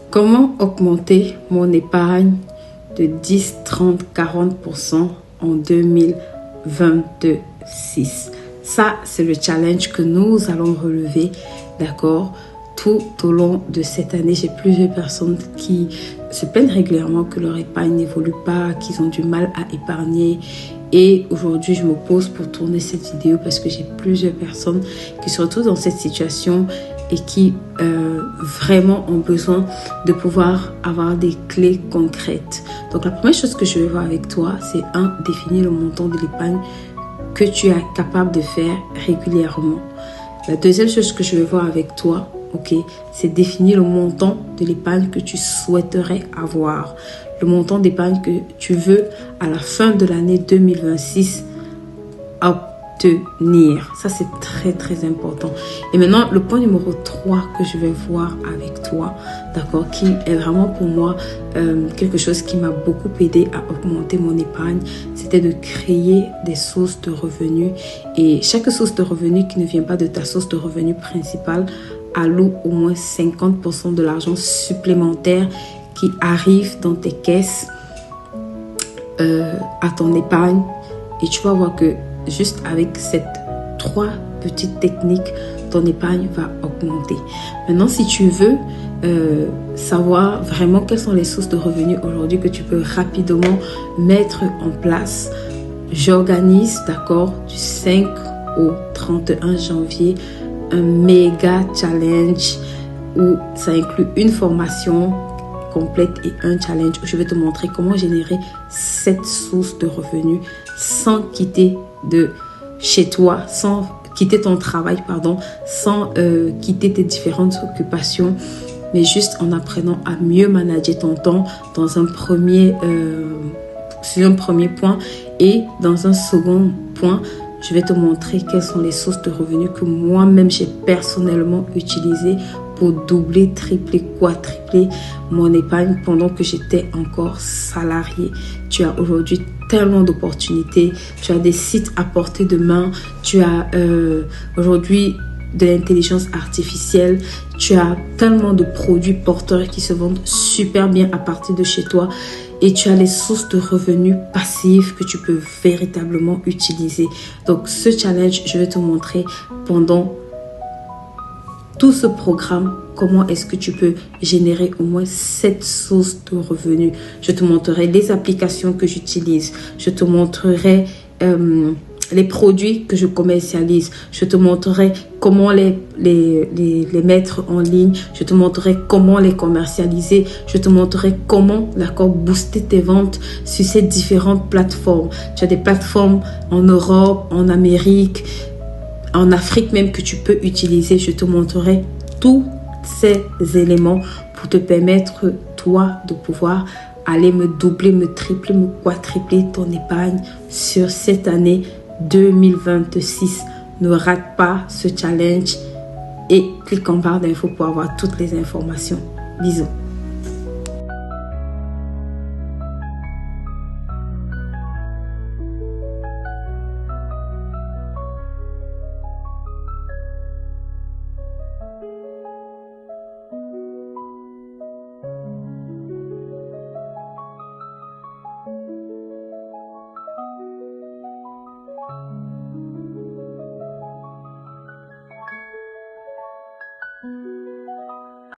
Comment augmenter mon épargne de 10, 30, 40% en 2026? Ça, c'est le challenge que nous allons relever, d'accord? Tout au long de cette année, j'ai plusieurs personnes qui se plaignent régulièrement que leur épargne n'évolue pas, qu'ils ont du mal à épargner. Et aujourd'hui, je me pose pour tourner cette vidéo parce que j'ai plusieurs personnes qui se retrouvent dans cette situation et qui vraiment ont besoin de pouvoir avoir des clés concrètes. Donc, la première chose que je vais voir avec toi, c'est définir le montant de l'épargne que tu es capable de faire régulièrement. La deuxième chose que je vais voir avec toi, c'est définir le montant de l'épargne que tu souhaiterais avoir. Le montant d'épargne que tu veux à la fin de l'année 2026 obtenir. Ça, c'est très, très important. Et maintenant, le point numéro 3 que je vais voir avec toi, d'accord, qui est vraiment pour moi quelque chose qui m'a beaucoup aidé à augmenter mon épargne, c'était de créer des sources de revenus. Et chaque source de revenus qui ne vient pas de ta source de revenus principale alloue au moins 50% de l'argent supplémentaire qui arrive dans tes caisses à ton épargne. Et tu vas voir que juste avec ces 3 petites techniques, ton épargne va augmenter. Maintenant, si tu veux savoir vraiment quelles sont les sources de revenus aujourd'hui que tu peux rapidement mettre en place, j'organise, d'accord, du 5 au 31 janvier, un méga challenge où ça inclut une formation complète et un challenge où je vais te montrer comment générer 7 sources de revenus sans quitter de chez toi, sans quitter ton travail, sans quitter tes différentes occupations, mais juste en apprenant à mieux manager ton temps sur un premier point. Et dans un second point, je vais te montrer quelles sont les sources de revenus que moi-même j'ai personnellement utilisées pour doubler, tripler, quadrupler mon épargne pendant que j'étais encore salarié. Tu as aujourd'hui tellement d'opportunités, tu as des sites à portée de main, tu as aujourd'hui de l'intelligence artificielle, tu as tellement de produits porteurs qui se vendent super bien à partir de chez toi. Et tu as les sources de revenus passifs que tu peux véritablement utiliser. Donc, ce challenge, je vais te montrer pendant tout ce programme, comment est-ce que tu peux générer au moins 7 sources de revenus. Je te montrerai les applications que j'utilise. Je te montrerai les produits que je commercialise. Je te montrerai comment les mettre en ligne. Je te montrerai comment les commercialiser. Je te montrerai comment booster tes ventes sur ces différentes plateformes. Tu as des plateformes en Europe, en Amérique, en Afrique même que tu peux utiliser. Je te montrerai tous ces éléments pour te permettre, toi, de pouvoir aller me doubler, me tripler, me quadrupler ton épargne sur cette année 2026. Ne rate pas ce challenge et clique en barre d'infos pour avoir toutes les informations. Bisous.